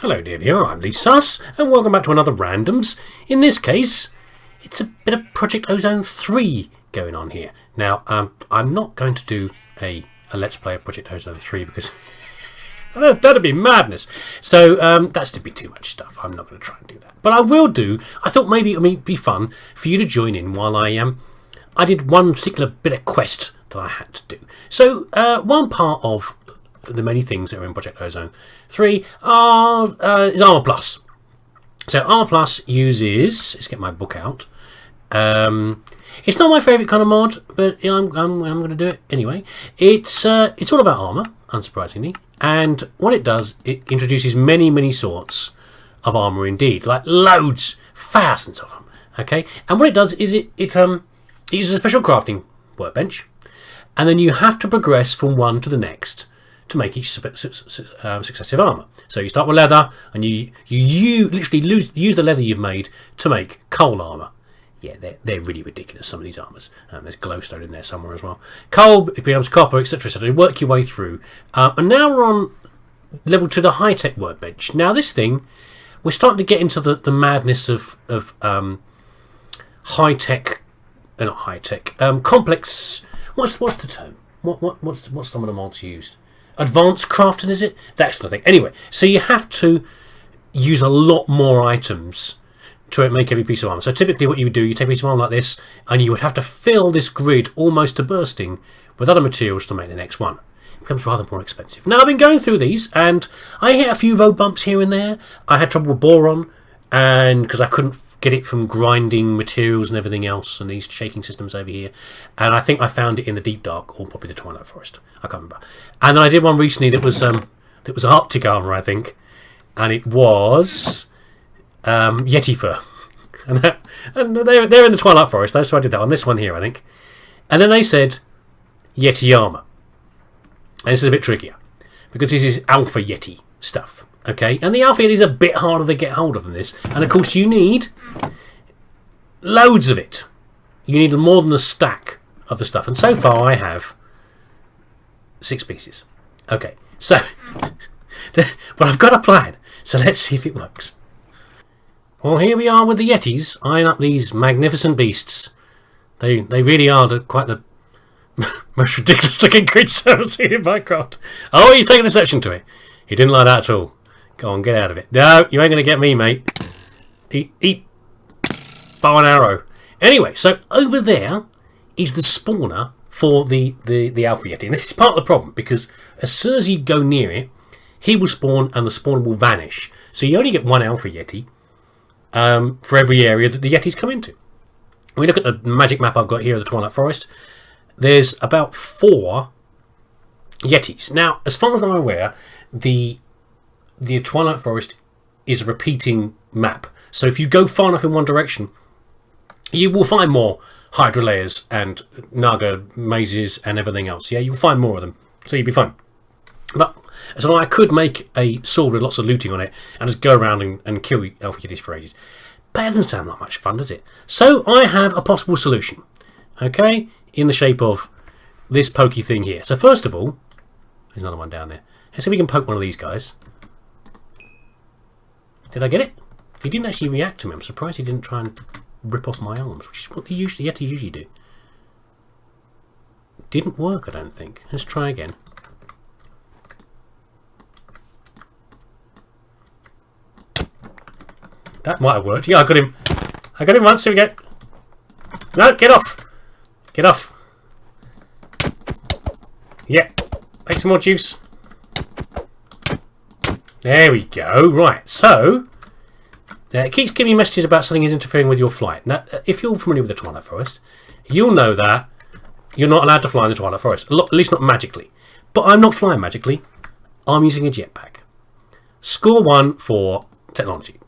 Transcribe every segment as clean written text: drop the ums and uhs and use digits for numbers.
Hello dear viewer, I'm leesusss, and welcome back to another Randoms. In this case, it's a bit of Project Ozone 3 going on here. Now, I'm not going to do a Let's Play of Project Ozone 3 because that'd be madness. So, that's to be too much stuff. I'm not going to try and do that. But I will do, I thought maybe it would be fun for you to join in while I did one particular bit of quest that I had to do. So, one part of the many things that are in Project Ozone 3 is Armour Plus. So Armour Plus uses, let's get my book out. It's not my favourite kind of mod, but I'm going to do it anyway. It's all about armour, unsurprisingly, and what it does, it introduces many sorts of armour indeed, like loads, thousands of them. Okay, and what it does is it uses a special crafting workbench, and then you have to progress from one to the next to make each successive armour. So you start with leather, and you literally use the leather you've made to make coal armour. Yeah, they're really ridiculous, some of these armours. There's glowstone in there somewhere as well. Coal, it becomes copper, etc. So you work your way through. And now we're on level 2, the high-tech workbench. Now this thing, we're starting to get into the madness of high-tech, not high-tech, complex. What's the term? What's some of the mods used? Advanced crafting, is it? That sort of thing. Anyway, so you have to use a lot more items to make every piece of armour. So typically what you would do, you take a piece of armour like this, and you would have to fill this grid almost to bursting with other materials to make the next one. It becomes rather more expensive. Now, I've been going through these, and I hit a few road bumps here and there. I had trouble with boron, and because I couldn't get it from grinding materials and everything else, and these shaking systems over here. And I think I found it in the Deep Dark, or probably the Twilight Forest. I can't remember. And then I did one recently that was Arctic armour, I think, and it was Yeti fur. and they're in the Twilight Forest, so I did that on this one here, I think. And then they said Yeti armour. And this is a bit trickier, because this is Alpha Yeti stuff. Okay, and the Alpha Yeti is a bit harder to get hold of than this. And of course you need loads of it. You need more than a stack of the stuff. And so far I have 6 pieces. Okay, so, but I've got a plan. So let's see if it works. Well, here we are with the Yetis, eyeing up these magnificent beasts. They really are quite the most ridiculous looking creatures I've ever seen in Minecraft. Oh, he's taking exception to it. He didn't like that at all. Go on, get out of it. No, you ain't going to get me, mate. Eat bow and arrow. Anyway, so over there is the spawner for the Alpha Yeti. And this is part of the problem, because as soon as you go near it, he will spawn and the spawner will vanish. So you only get one Alpha Yeti for every area that the Yetis come into. When we look at the magic map I've got here of the Twilight Forest, there's about 4 Yetis. Now, as far as I'm aware, the Twilight Forest is a repeating map. So if you go far enough in one direction, you will find more Hydra layers and Naga mazes and everything else. Yeah, you'll find more of them. So you'll be fine. But so I could make a sword with lots of looting on it and just go around and kill Alpha Yetis for ages. But it doesn't sound like much fun, does it? So I have a possible solution. Okay? In the shape of this pokey thing here. So first of all, there's another one down there. Let's see if we can poke one of these guys. Did I get it? He didn't actually react to me. I'm surprised he didn't try and rip off my arms, which is what the Yetis usually do. Didn't work, I don't think. Let's try again. That might have worked. Yeah, I got him. I got him once. Here we go. No, get off. Get off. Yeah. Make some more juice. There we go. Right, so it keeps giving you messages about something is interfering with your flight. Now, if you're familiar with the Twilight Forest, you'll know that you're not allowed to fly in the Twilight Forest. At least not magically. But I'm not flying magically. I'm using a jetpack. Score 1 for technology.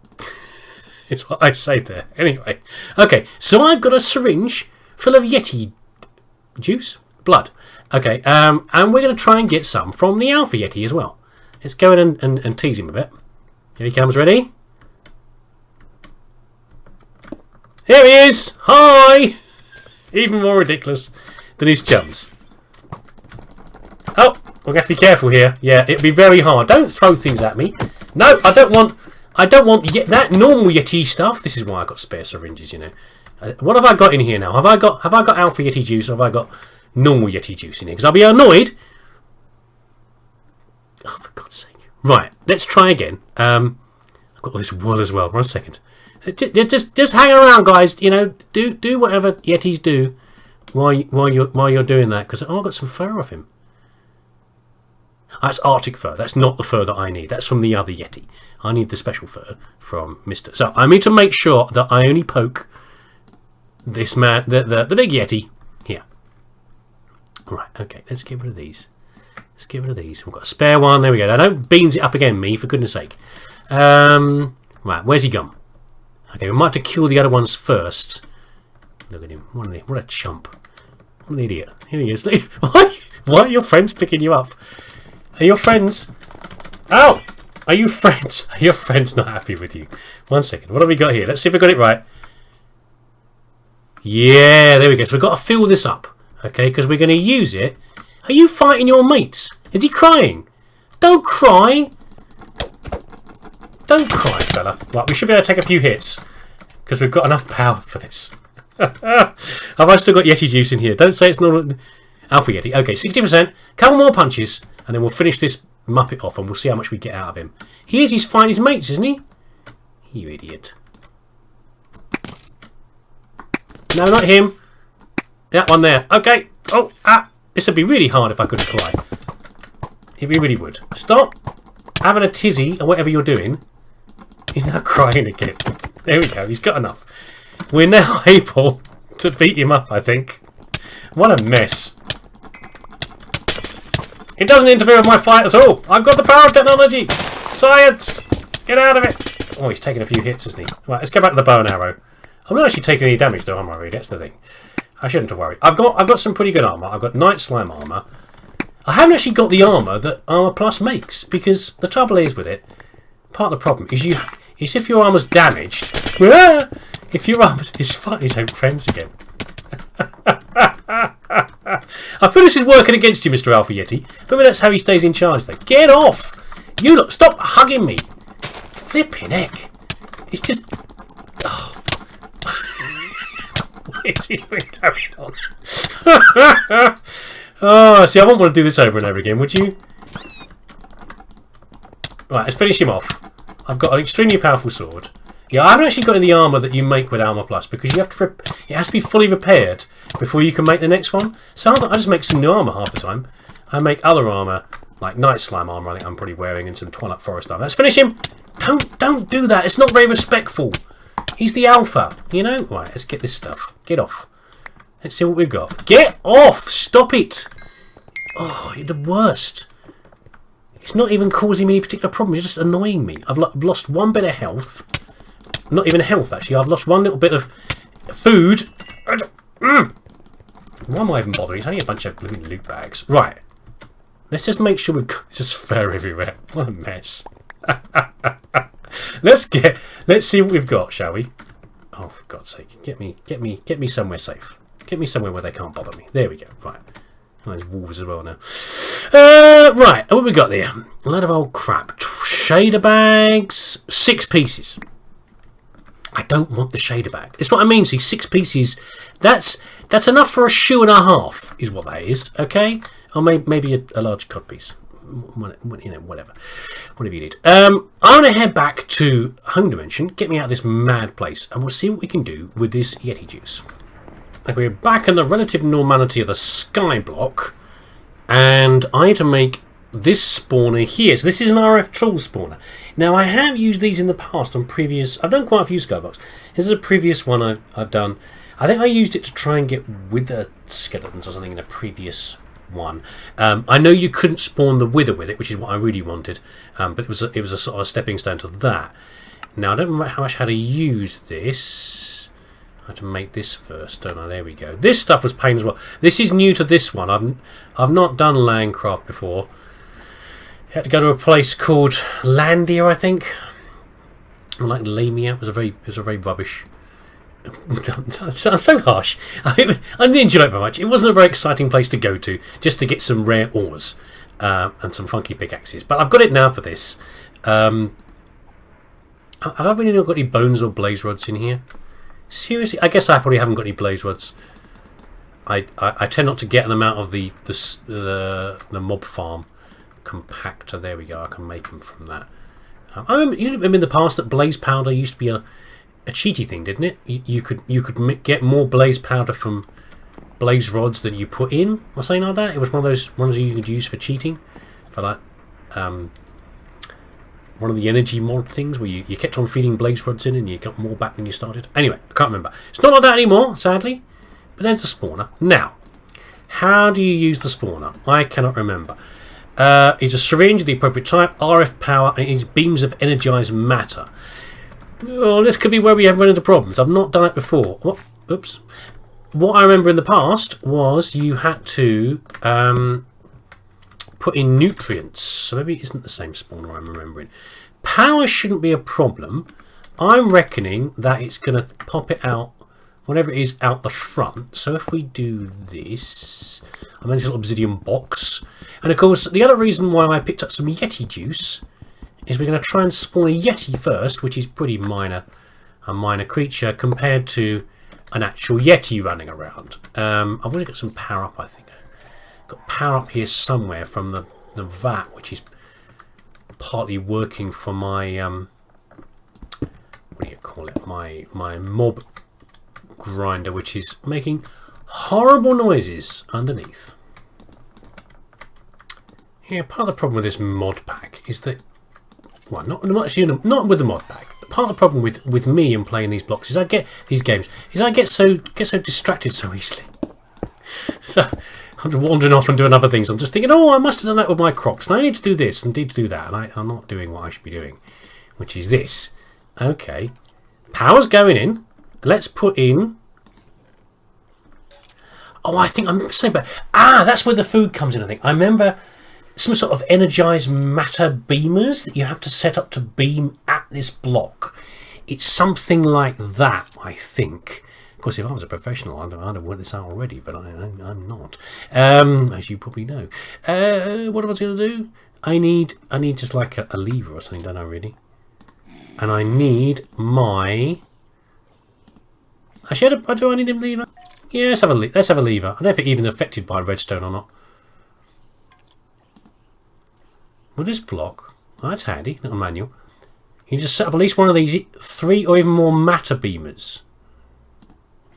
It's what I say there. Anyway. Okay, so I've got a syringe full of Yeti juice. Blood. Okay, and we're going to try and get some from the Alpha Yeti as well. Let's go in and tease him a bit. Here he comes, ready? Here he is! Hi! Even more ridiculous than his chums. Oh, we're going to have to be careful here. Yeah, it'll be very hard. Don't throw things at me. No, I don't want that normal Yeti stuff. This is why I got spare syringes, you know. What have I got in here now? Have I got Alpha Yeti juice, or have I got normal Yeti juice in here? Because I'll be annoyed. Oh, for God's sake! Right, let's try again. I've got all this wool as well. 1 second. Just hang around, guys. You know, do whatever Yetis do while you're doing that. Because I've got some fur off him. That's Arctic fur. That's not the fur that I need. That's from the other Yeti. I need the special fur from Mr. So I need to make sure that I only poke this man, the big Yeti here. Right, okay, let's get rid of these. Let's get rid of these. We've got a spare one. There we go. Now don't beans it up again, me, for goodness sake. Right, where's he gone? Okay, we might have to kill the other ones first. Look at him. What a chump. What an idiot. Here he is. Why are your friends picking you up? Are your friends... Ow! Are you friends? Are your friends not happy with you? 1 second. What have we got here? Let's see if we got it right. Yeah, there we go. So we've got to fill this up. Okay, because we're going to use it. Are you fighting your mates? Is he crying? Don't cry. Don't cry, fella. Right, we should be able to take a few hits. Because we've got enough power for this. Have I still got Yeti juice in here? Don't say it's not... Alpha Yeti. Okay, 60%. Couple more punches. And then we'll finish this Muppet off and we'll see how much we get out of him. He's fighting his mates, isn't he? You idiot. No, not him. That one there. Okay. Oh, this would be really hard if I couldn't fly. It really would. Stop having a tizzy or whatever you're doing. He's now crying again. There we go. He's got enough. We're now able to beat him up, I think. What a mess. It doesn't interfere with my fight at all. I've got the power of technology. Science. Get out of it. Oh, he's taking a few hits, isn't he? Right, let's go back to the bow and arrow. I'm not actually taking any damage, though, am I, really? That's the thing. I shouldn't have worried. I've got some pretty good armour. I've got Night Slime armour. I haven't actually got the armour that Armour Plus makes, because the trouble is with it, part of the problem is if your armour's damaged, if your armour's... He's fighting his own friends again. I feel this is working against you, Mr. Alpha Yeti. Maybe that's how he stays in charge, though. Get off! You lot, stop hugging me! Flipping heck. It's just... Oh. What is even going on? Oh, see, I wouldn't want to do this over and over again, would you? Right, let's finish him off. I've got an extremely powerful sword. Yeah, I haven't actually got any armour that you make with Armour Plus because you have to it has to be fully repaired before you can make the next one. So I just make some new armour half the time. I make other armour, like Night Slime armour I think I'm probably wearing, and some Twilight Forest armour. Let's finish him! Don't do that, it's not very respectful. He's the alpha, you know? Right, let's get this stuff. Get off. Let's see what we've got. Get off! Stop it! Oh, you're the worst. It's not even causing me any particular problem, it's just annoying me. I've lost one bit of health. Not even health, actually. I've lost one little bit of food. Why am I even bothering? It's only a bunch of living loot bags. Right. Let's just make sure we've got just fur everywhere. What a mess. Let's see what we've got, shall we? Oh, for God's sake. Get me somewhere safe. Get me somewhere where they can't bother me. There we go. Right. Oh, there's wolves as well now. Right. What have we got there? A lot of old crap. Shader bags. 6 pieces. I don't want the shader bag. It's what I mean. See, 6 pieces. That's enough for a shoe and a half, is what that is. Okay, or maybe a large cod piece. You know, whatever you need. I'm gonna head back to home dimension, get me out of this mad place, and we'll see what we can do with this Yeti juice. Okay, we're back in the relative normality of the skyblock, and I need to make this spawner here. So this is an RF tool spawner. Now I have used these in the past on previous... I've done quite a few skyblocks. This is a previous one I've done. I think I used it to try and get wither skeletons or something in a previous one. I know you couldn't spawn the wither with it, which is what I really wanted. But it was a sort of a stepping stone to that. Now I don't remember how to use this. I have to make this first, don't I? There we go. This stuff was pain as well. This is new to this one. I've not done Landcraft before. You had to go to a place called Landia, I think. Or like Lamia. It was a very rubbish. I'm so harsh. I didn't enjoy it very much. It wasn't a very exciting place to go to, just to get some rare ores and some funky pickaxes. But I've got it now for this. Have I really not got any bones or blaze rods in here? Seriously? I guess I probably haven't got any blaze rods. I tend not to get them out of the mob farm compactor. There we go. I can make them from that. I remember in the past that blaze powder used to be a cheaty thing, didn't it? You could get more blaze powder from blaze rods than you put in, or something like that. It was one of those ones you could use for cheating, for like one of the energy mod things where you kept on feeding blaze rods in and you got more back than you started. Anyway, I can't remember. It's not like that anymore, sadly. But there's the spawner. Now, how do you use the spawner? I cannot remember. It's a syringe of the appropriate type, RF power, and it is beams of energized matter. Oh, this could be where we have run into problems. I've not done it before. What? Oops. What I remember in the past was you had to put in nutrients. So maybe it isn't the same spawner I'm remembering. Power shouldn't be a problem. I'm reckoning that it's going to pop it out whenever it is out the front. So if we do this, I'm in this little obsidian box. And of course, the other reason why I picked up some Yeti juice is we're going to try and spawn a Yeti first, which is pretty minor, a minor creature compared to an actual Yeti running around. I've already got some power up, I think. Got power up here somewhere from the vat, which is partly working for my what do you call it? My mob grinder, which is making horrible noises underneath. Yeah, part of the problem with this mod pack is that, well, not with the mod pack. Part of the problem with me and playing these blocks is I get these games is I get so distracted so easily. So I'm just wandering off and doing other things. I'm just thinking, oh, I must have done that with my crops, and I need to do this and need to do that, and I'm not doing what I should be doing, which is this. Okay, power's going in. Let's put in. Oh, I think I'm saying, but that's where the food comes in. I think I remember some sort of energized matter beamers that you have to set up to beam at this block. It's something like that, I think. Of course, if I was a professional, I'd have worked this out already, but I'm not, as you probably know. What am I going to do? I need just like a lever or something, don't I, really? And I need my. Actually, do I need a lever? Yeah, let's have a lever. I don't know if it's even affected by redstone or not. With this block, that's handy, little manual. You just set up at least one of these 3 or even more matter beamers.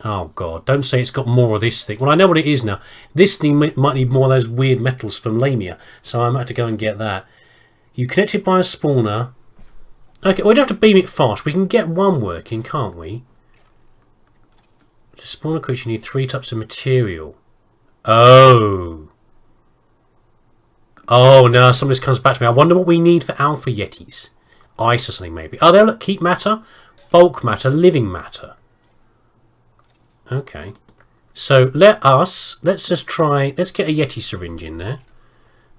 Oh god, don't say it's got more of this thing. Well, I know what it is now. This thing might need more of those weird metals from Lamia, so I might have to go and get that. You connect it by a spawner. Okay, we don't have to beam it fast. We can get one working, can't we? To spawn a creature, you need 3 types of material. Oh. Oh no, some of this comes back to me. I wonder what we need for alpha yetis. Ice or something maybe. Oh, there, look, keep matter, bulk matter, living matter. Okay. So let's just try, let's get a Yeti syringe in there.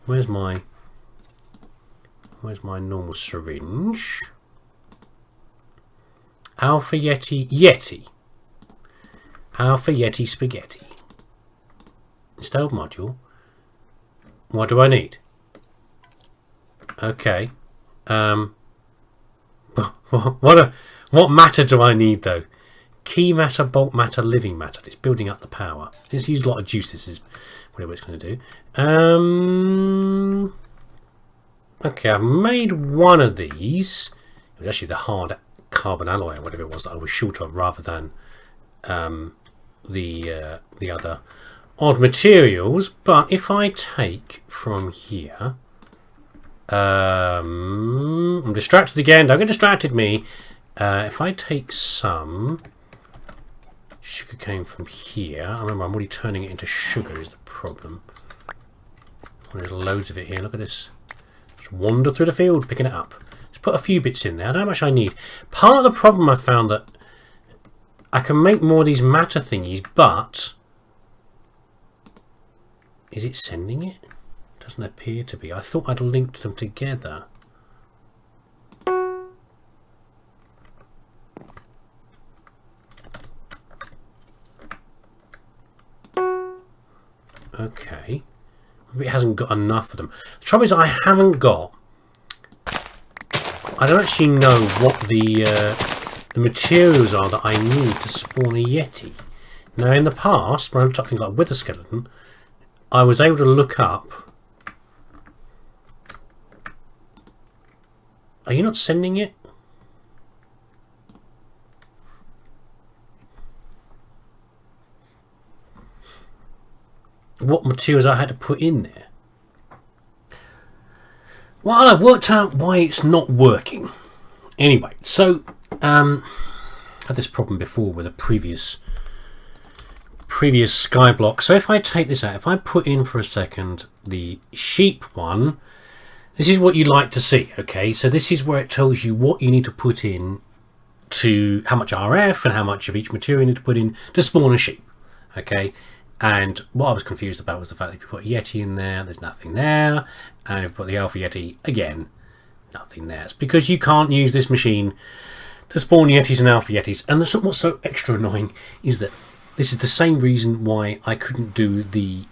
Where's my normal syringe? Alpha Yeti. Alpha Yeti spaghetti. Installed module. What do I need? Okay. What matter do I need though? Key matter, bulk matter, living matter. It's building up the power. It's used a lot of juice. This is whatever it's going to do. Okay, I've made one of these. It was actually the hard carbon alloy or whatever it was that I was short of, rather than the other odd materials. But if I take from here, I'm distracted again. Don't get distracted, me. If I take some sugar cane from here, I remember I'm already turning it into sugar is the problem. Oh, there's loads of it here. Look at this. Just wander through the field picking it up. Let's put a few bits in there. I don't know how much I need. Part of the problem I found that I can make more of these matter thingies, but is it sending it? Doesn't appear to be. I thought I'd linked them together. Okay. Maybe it hasn't got enough of them. The trouble is I haven't got I don't actually know what the materials are that I need to spawn a Yeti. Now, in the past, when I've done things like wither skeleton, I was able to look up. Are you not sending it? What materials I had to put in there? Well, I've worked out why it's not working. Anyway, so I had this problem before with a previous skyblock. So if I take this out, if I put in for a second the sheep one, this is what you like to see. Okay, so this is where it tells you what you need to put in, to how much RF and how much of each material you need to put in to spawn a sheep. Okay. And what I was confused about was the fact that if you put a Yeti in there, there's nothing there. And if you put the Alpha Yeti, again, nothing there. It's because you can't use this machine to spawn Yetis and Alpha Yetis. And what's so extra annoying is that this is the same reason why I couldn't do the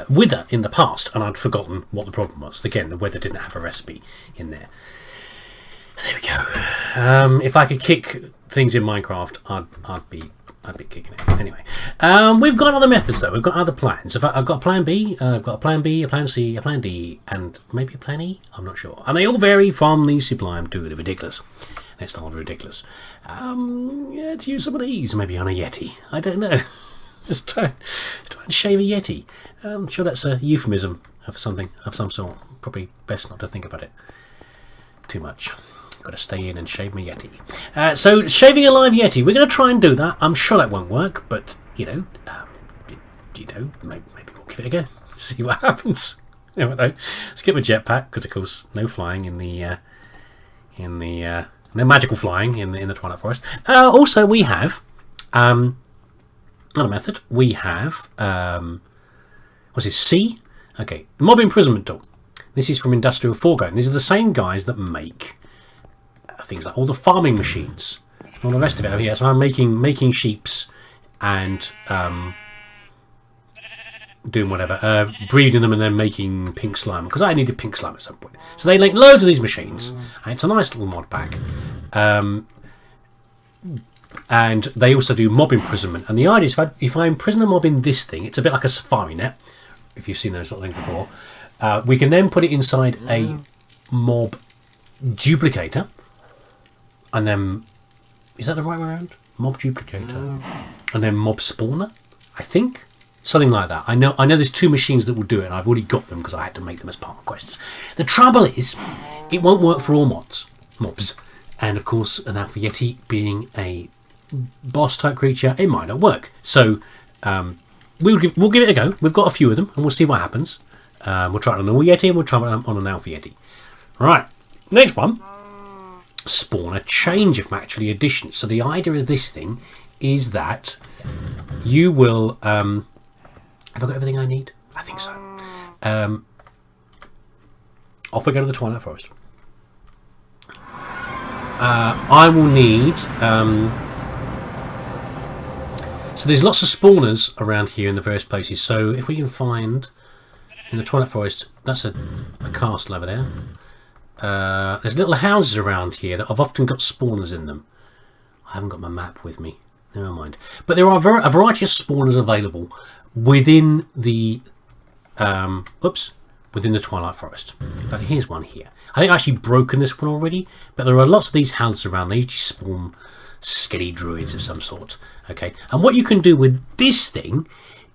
wither in the past. And I'd forgotten what the problem was. Again, the wither didn't have a recipe in there. There we go. If I could kick things in Minecraft, I'd be kicking it. Anyway, we've got other methods though. We've got other plans. I've got a plan B, I've got a plan B, a plan C, a plan D, and maybe a plan E. I'm not sure. And they all vary from the sublime to the ridiculous. Let's start with ridiculous. Let's use some of these. Maybe on a Yeti. I don't know. Let's try and shave a Yeti. I'm sure that's a euphemism of something of some sort. Probably best not to think about it too much. Got to stay in and shave my Yeti. So shaving a live Yeti, we're going to try and do that. I'm sure that won't work, but maybe we'll give it a go. See what happens. Never know. Let's get my jetpack because, of course, no flying in the no magical flying in the Twilight Forest. Also, we have another method. We have what's this? C. Okay, mob imprisonment tool. This is from Industrial Foreground. These are the same guys that make things like all the farming machines and all the rest of it over here. So I'm making sheeps and doing whatever, breeding them and then making pink slime, because I needed pink slime at some point. So they make loads of these machines, and it's a nice little mod pack. And they also do mob imprisonment. And the idea is if I imprison a mob in this thing, it's a bit like a safari net, if you've seen those sort of things before. We can then put it inside a mob duplicator. And then, is that the right way around? Mob duplicator. And then mob spawner, I think. Something like that. I know there's two machines that will do it, and I've already got them because I had to make them as part of quests. The trouble is, it won't work for all mobs. And of course, an Alpha Yeti being a boss type creature, it might not work. So, we'll give it a go. We've got a few of them, and we'll see what happens. We'll try it on a normal Yeti, and we'll try it on an Alpha Yeti. Right, next one. Spawn a change of factory addition. So the idea of this thing is that you will have I got everything I need? I think so. Off we go to the Twilight Forest. I will need so there's lots of spawners around here in the various places. So if we can find in the Twilight Forest, that's a castle over there. There's little houses around here that have often got spawners in them. I haven't got my map with me. Never mind. But there are a variety of spawners available within the within the Twilight Forest. In fact, here's one here. I think I've actually broken this one already, but there are lots of these houses around. They usually spawn skelly druids of some sort. Okay, and what you can do with this thing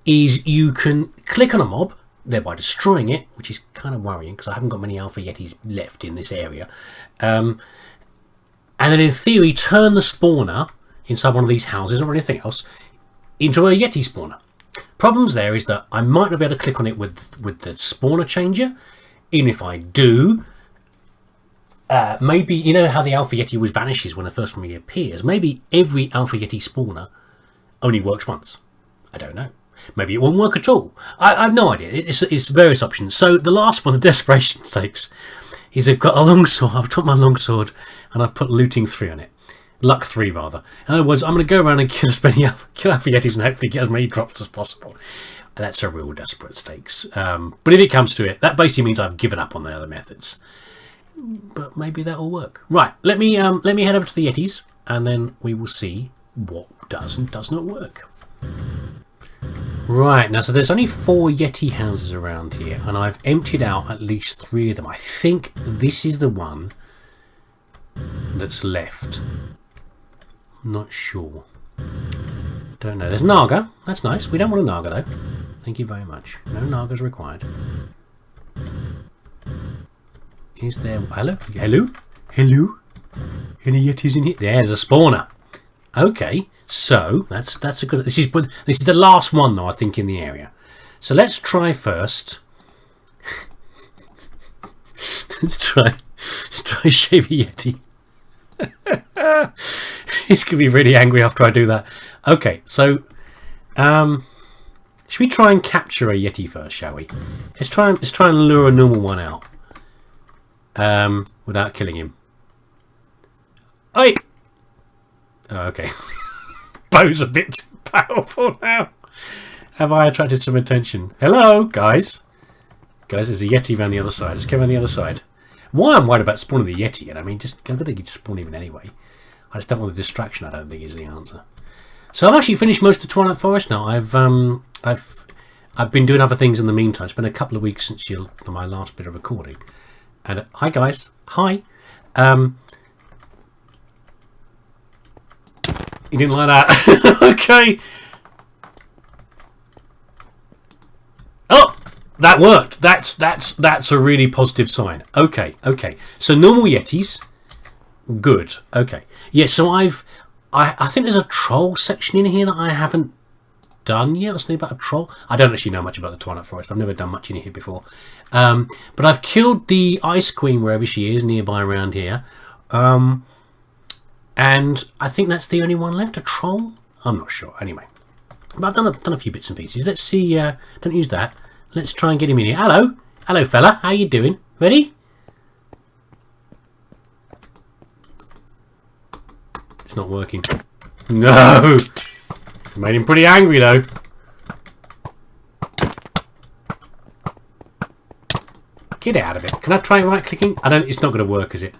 is you can click on a mob, thereby destroying it, which is kind of worrying because I haven't got many Alpha Yetis left in this area. And then in theory turn the spawner inside one of these houses or anything else into a Yeti spawner. Problems there is that I might not be able to click on it with the spawner changer. Even if I do, maybe, you know how the Alpha Yeti always vanishes when the first one reappears? Maybe every Alpha Yeti spawner only works once. I don't know. Maybe it won't work at all. I have no idea. It's various options. So the last one, the Desperation Stakes, is I've got a longsword. I've took my longsword and I've put looting 3 on it. Luck 3 rather. In other words, I'm going to go around and kill as many Alpha Yetis and hopefully get as many drops as possible. And that's a real desperate stakes. But if it comes to it, that basically means I've given up on the other methods. but maybe that'll work. Right, let me head over to the Yetis, and then we will see what does and does not work. Right, now so there's only 4 Yeti houses around here, and I've emptied out at least 3 of them. I think this is the one that's left. Not sure. Don't know. There's Naga. That's nice. We don't want a Naga though. Thank you very much. No Nagas required. Is there... Hello? Hello? Hello? Any Yetis in here? There's a spawner. Okay, so that's a good... This is the last one though, I think, in the area. So let's try first. let's try shave a Yeti. He's gonna be really angry after I do that. Okay, so should we try and capture a Yeti first, shall we? Let's try and lure a normal one out without killing him. Oi! Oh, okay. Bow's a bit too powerful now. Have I attracted some attention? Hello, guys. Guys, there's a Yeti around the other side. Let's go around the other side. Why I'm worried about spawning the Yeti, and I mean, just I don't think you'd spawn him anyway. I just don't want the distraction. I don't think is the answer. So I've actually finished most of Twilight Forest now. I've been doing other things in the meantime. It's been a couple of weeks since my last bit of recording. And hi guys, hi. You didn't like that, okay? Oh, that worked. That's a really positive sign. Okay. So normal Yetis, good. Okay. Yeah. So I think there's a troll section in here that I haven't done yet. I was thinking about a troll. I don't actually know much about the Twilight Forest. I've never done much in here before. But I've killed the Ice Queen wherever she is nearby around here. And I think that's the only one left. A troll? I'm not sure. Anyway, but I've done a few bits and pieces. Let's see. Don't use that. Let's try and get him in here. Hello, fella. How you doing? Ready? It's not working. No. It's made him pretty angry though. Get out of it. Can I try right clicking? It's not going to work, is it?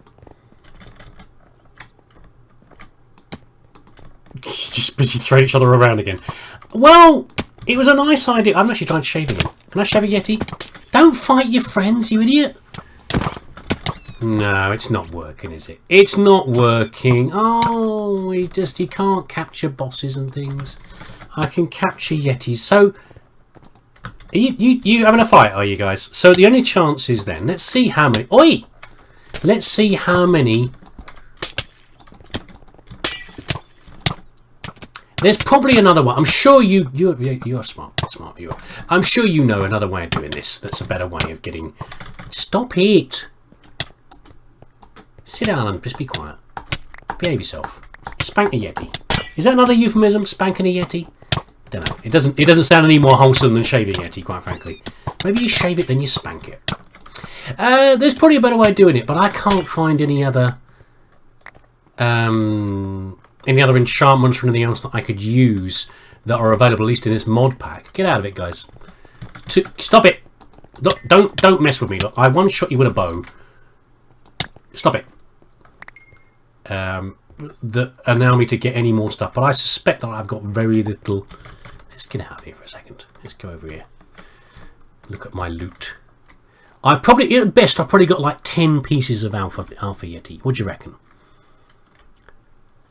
Just busy throwing each other around again. Well, it was a nice idea. I'm actually trying to shave him. Can I shave a Yeti? Don't fight your friends, you idiot. No, it's not working, is it? It's not working. Oh, he can't capture bosses and things. I can capture Yetis. So, are you having a fight, are you guys? So the only chance is then, let's see how many... Oi! Let's see how many... There's probably another one. I'm sure you're smart viewer. I'm sure you know another way of doing this. That's a better way of getting... Stop it! Sit down and just be quiet. Behave yourself. Spank a Yeti. Is that another euphemism? Spanking a Yeti? Don't know. It doesn't sound any more wholesome than shaving a Yeti, quite frankly. Maybe you shave it then you spank it. There's probably a better way of doing it, but I can't find any other enchantments or anything else that I could use that are available, at least in this mod pack. Get out of it, guys. Stop it. Look, don't mess with me. Look, I one-shot you with a bow. Stop it. That allow me to get any more stuff, but I suspect that I've got very little. Let's get out of here for a second. Let's go over here. Look at my loot. At best, I've probably got like 10 pieces of Alpha Yeti. What do you reckon?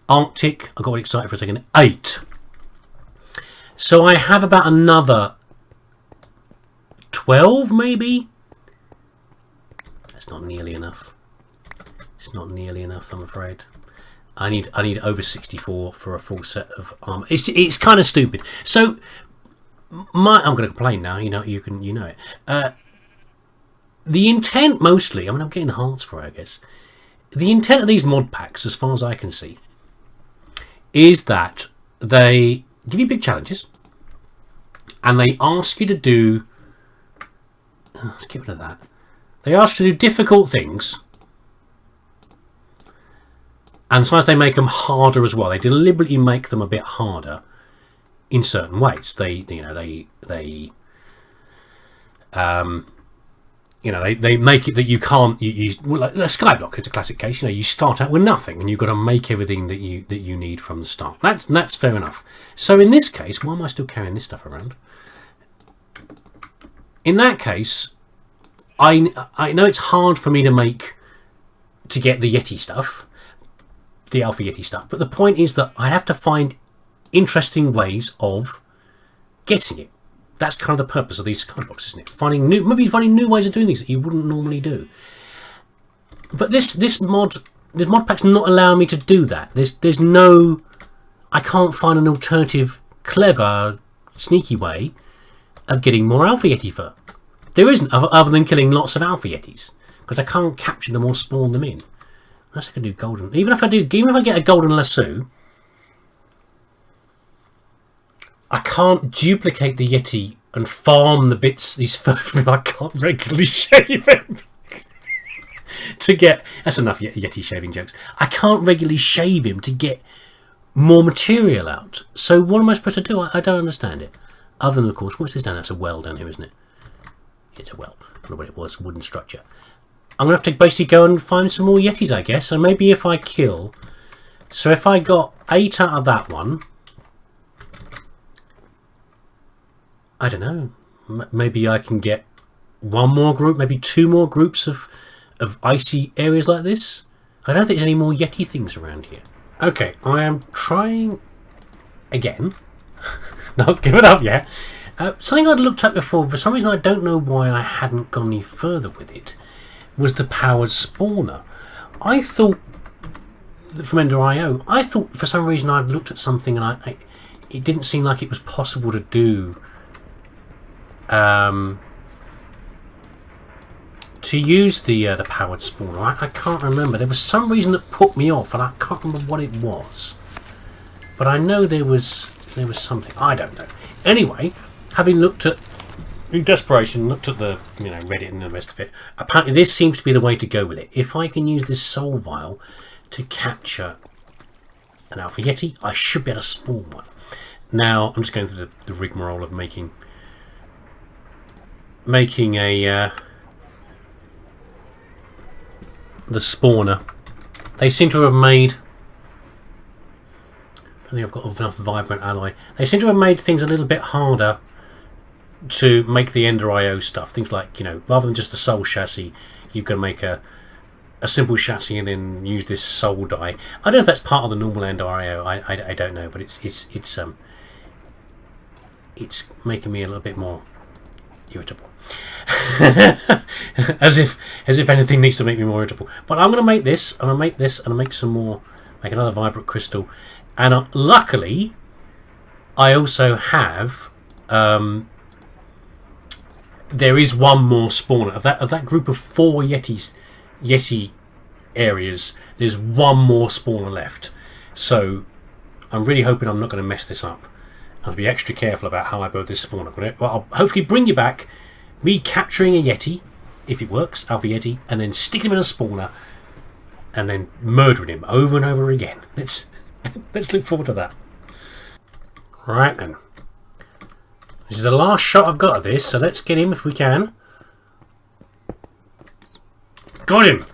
Arctic, I got excited for a second. 8. So I have about another 12, maybe. That's not nearly enough. It's not nearly enough, I'm afraid. I need over 64 for a full set of armor. It's kind of stupid. So I'm going to complain now. You know it. The intent mostly. I mean, I'm getting the hearts for it, I guess. The intent of these mod packs, as far as I can see, is that they give you big challenges and they ask you to do... let's get rid of that. They ask you to do difficult things, and sometimes they make them harder as well. They deliberately make them a bit harder in certain ways. They You know, they make it that you can't. Well, like, the skyblock is a classic case. You know, you start out with nothing, and you've got to make everything that you need from the start. That's fair enough. So in this case, why am I still carrying this stuff around? In that case, I know it's hard for me to get the Yeti stuff, the Alpha Yeti stuff, but the point is that I have to find interesting ways of getting it. That's kind of the purpose of these skyblocks, isn't it? Maybe finding new ways of doing things that you wouldn't normally do. But this mod pack's not allowing me to do that. There's no, I can't find an alternative, clever, sneaky way of getting more Alpha Yeti fur. There isn't, other than killing lots of Alpha Yetis, because I can't capture them or spawn them in. Unless I can do golden. Even if I get a golden lasso, I can't duplicate the Yeti and farm the bits, these fur. I can't regularly shave him to get. That's enough Yeti shaving jokes. I can't regularly shave him to get more material out. So what am I supposed to do? I don't understand it. Other than, of course, what's this down there? That's a well down here, isn't it? It's a well. I don't know what it was. Wooden structure. I'm going to have to basically go and find some more Yetis, I guess. And maybe if I kill. So if I got 8 out of that one. I don't know. Maybe I can get one more group. Maybe 2 more groups of icy areas like this. I don't think there's any more Yeti things around here. Okay, I am trying again. Not giving up yet. Something I'd looked at before, for some reason I don't know why I hadn't gone any further with it, was the powered spawner. I thought, from Ender.io, I thought for some reason I'd looked at something and it didn't seem like it was possible to do. To use the powered spawner. I can't remember. There was some reason that put me off, and I can't remember what it was. But I know there was something. I don't know. Anyway, having looked at, in desperation, looked at the Reddit and the rest of it, apparently this seems to be the way to go with it. If I can use this soul vial to capture an Alpha Yeti, I should be able to spawn one. Now, I'm just going through the rigmarole of making a the spawner. They seem to have made, I think I've got enough vibrant alloy. They seem to have made things a little bit harder to make the Ender.io stuff. Things like, rather than just a soul chassis, you can make a simple chassis and then use this soul die. I don't know if that's part of the normal Ender.io. I don't know, but it's making me a little bit more irritable. as if anything needs to make me more irritable. But I'm going to make this, and I'll make this, and I'll make some more, make another vibrant crystal. And luckily, I also have, there is one more spawner of that group of 4 Yeti areas. There's one more spawner left, so I'm really hoping I'm not going to mess this up. I'll be extra careful about how I build this spawner. Well, I'll hopefully bring you back me capturing a Yeti, if it works, Alpha Yeti, and then sticking him in a spawner, and then murdering him over and over again. Let's look forward to that. Right then. This is the last shot I've got of this, so let's get him if we can. Got him!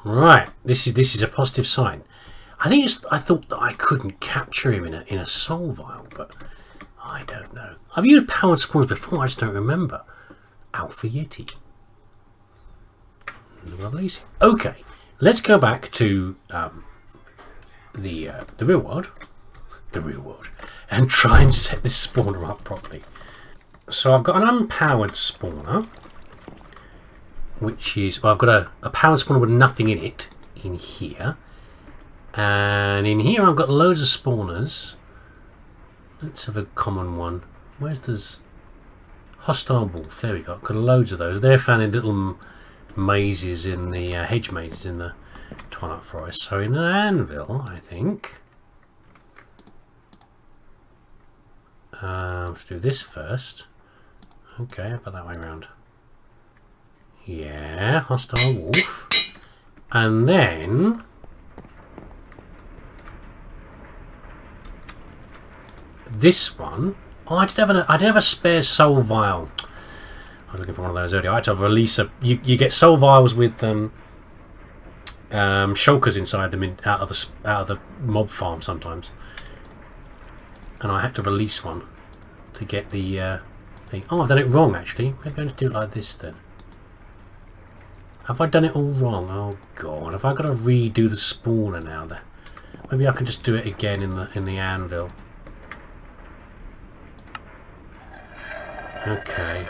Right, this is a positive sign. I thought that I couldn't capture him in a soul vial, but I don't know. I've used powered spawners before, I just don't remember. Alpha Yeti. Okay, let's go back to the real world, and try and set this spawner up properly. So I've got an unpowered spawner, which is, well, I've got a powered spawner with nothing in it in here. And in here I've got loads of spawners. Let's have a common one. Where's this hostile wolf? There we go. Got loads of those. They're found in little mazes in the hedge mazes in the Twilight Forest. So in an anvil, I think. Let's do this first. Okay, how about that way around? Yeah, hostile wolf. And then this one Oh, I did have a spare soul vial. I was looking for one of those earlier. I had to release a. You get soul vials with shulkers inside them out of the mob farm sometimes, and I had to release one to get the thing. Oh, I've done it wrong actually. Maybe I'm going to do it like this then. Have I done it all wrong? Oh god, have I got to redo the spawner now? There, maybe I can just do it again in the anvil. Okay.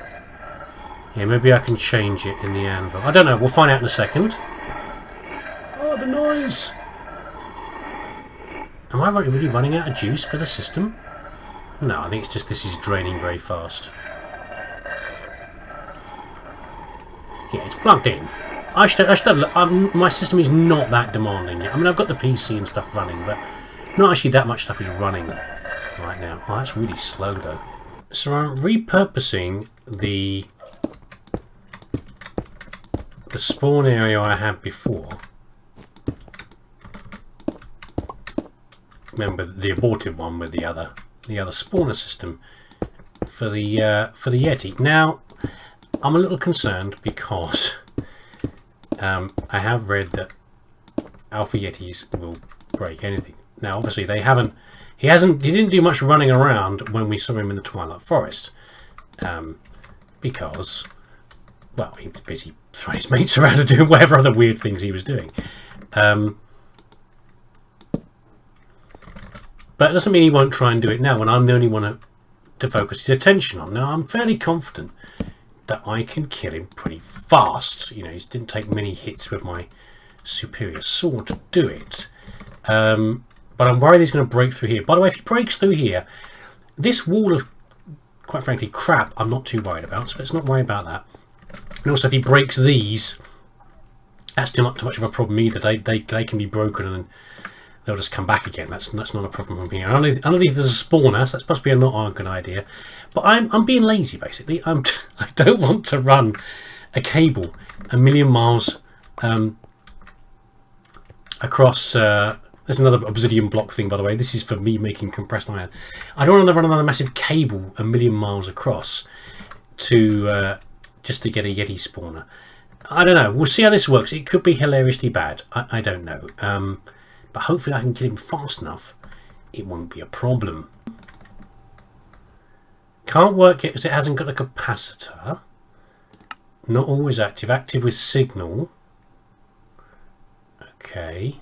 Yeah, maybe I can change it in the anvil. I don't know. We'll find out in a second. Oh, the noise! Am I really running out of juice for the system? No, I think it's just this is draining very fast. Yeah, it's plugged in. I should have, my system is not that demanding yet. I mean, I've got the PC and stuff running, but not actually that much stuff is running right now. Oh, that's really slow though. So I'm repurposing the spawn area I had before. Remember the aborted one with the other spawner system for the Yeti. Now I'm a little concerned because I have read that Alpha Yetis will break anything. Now obviously they haven't. He didn't do much running around when we saw him in the Twilight Forest, because, well, he was busy throwing his mates around and doing whatever other weird things he was doing. But it doesn't mean he won't try and do it now when I'm the only one to focus his attention on. Now, I'm fairly confident that I can kill him pretty fast. You know, he didn't take many hits with my superior sword to do it. But I'm worried he's going to break through here. By the way, if he breaks through here, this wall of, quite frankly, crap, I'm not too worried about. So let's not worry about that. And also, if he breaks these, that's not too much of a problem either. They can be broken and they'll just come back again. That's not a problem from here. Underneath there's a spawner, so that's supposed to be not a good idea. But I'm being lazy, basically. I don't want to run a cable a million miles across... there's another obsidian block thing, by the way. This is for me making compressed iron. I don't want to run another massive cable a million miles across to just to get a Yeti spawner. I don't know. We'll see how this works. It could be hilariously bad. I don't know. But hopefully I can kill him fast enough. It won't be a problem. Can't work it because it hasn't got a capacitor. Not always active. Active with signal. Okay.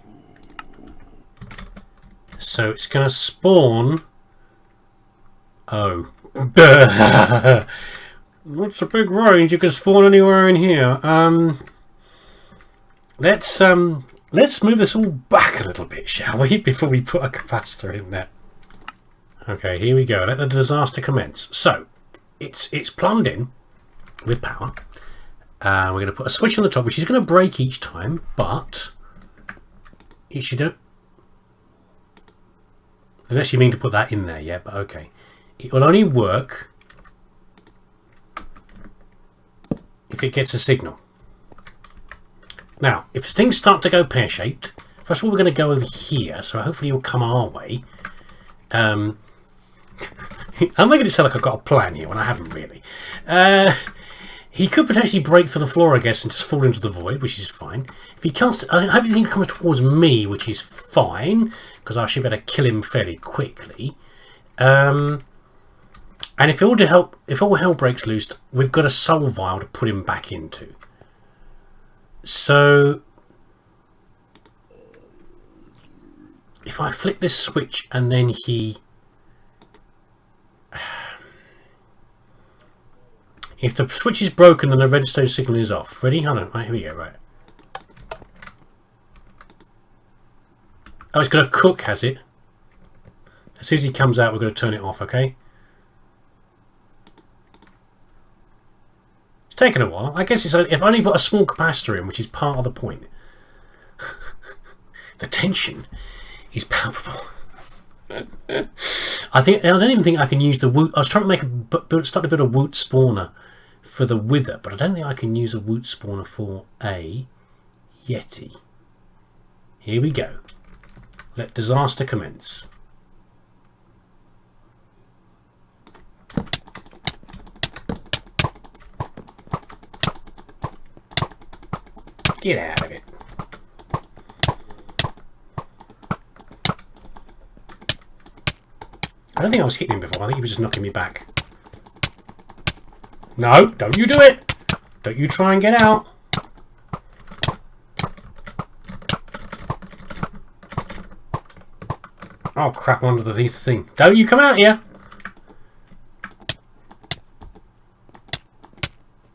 So it's going to spawn. Oh. That's a big range. You can spawn anywhere in here. Let's move this all back a little bit, shall we? Before we put a capacitor in there. Okay, here we go. Let the disaster commence. So it's plumbed in with power. We're going to put a switch on the top, which is going to break each time, but it should don't. Doesn't actually mean to put that in there yet, but okay. It will only work if it gets a signal. Now, if things start to go pear-shaped, first of all we're going to go over here, so hopefully he'll come our way. I'm making it sound like I've got a plan here when I haven't really. He could potentially break through the floor, I guess, and just fall into the void, which is fine. If he comes, I hope he comes towards me, which is fine, because I should be able to kill him fairly quickly. And if all hell breaks loose, we've got a soul vial to put him back into. So if I flick this switch and then he... If the switch is broken, then the redstone signal is off. Ready? Hold on. Right, here we go. Right. Oh, it's going to cook, has it? As soon as he comes out, we're going to turn it off, okay? It's taken a while. I guess it's only, if I only put a small capacitor in, which is part of the point. The tension is palpable. I don't even think I can use the woot. I was trying to start to build a woot spawner for the wither, but I don't think I can use a woot spawner for a Yeti. Here we go. Let disaster commence. Get out of it. I don't think I was hitting him before. I think he was just knocking me back. No, don't you do it. Don't you try and get out. Oh crap, I'm under the thing. Don't you come out here.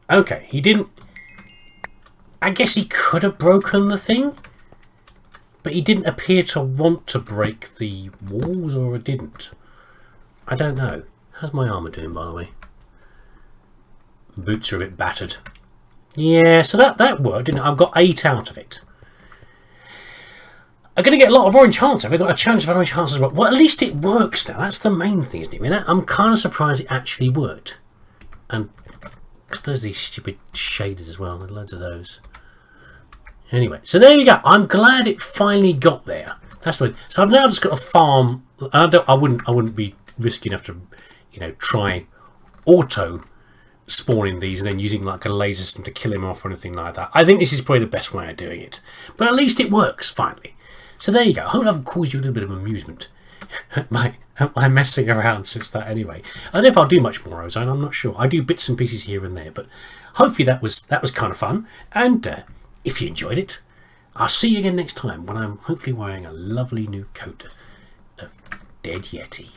Okay, he didn't... I guess he could have broken the thing, but he didn't appear to want to break the walls, or it didn't. I don't know. How's my armour doing, by the way? Boots are a bit battered. Yeah, so that worked, didn't it? I've got 8 out of it. I'm going to get a lot of orange hearts. I've got a challenge for orange hearts as well. Well, at least it works now. That's the main thing, isn't it? I mean, I'm kind of surprised it actually worked. And there's these stupid shaders as well. There's loads of those. Anyway, so there you go. I'm glad it finally got there. That's the way. So I've now just got a farm. I wouldn't be risky enough to, you know, try auto spawning these and then using like a laser system to kill him off or anything like that. I think this is probably the best way of doing it. But at least it works finally. So there you go. I hope I've caused you a little bit of amusement. my messing around since that anyway. I don't know if I'll do much more Ozone, I'm not sure. I do bits and pieces here and there, but hopefully that was kind of fun. And if you enjoyed it, I'll see you again next time when I'm hopefully wearing a lovely new coat of dead Yeti.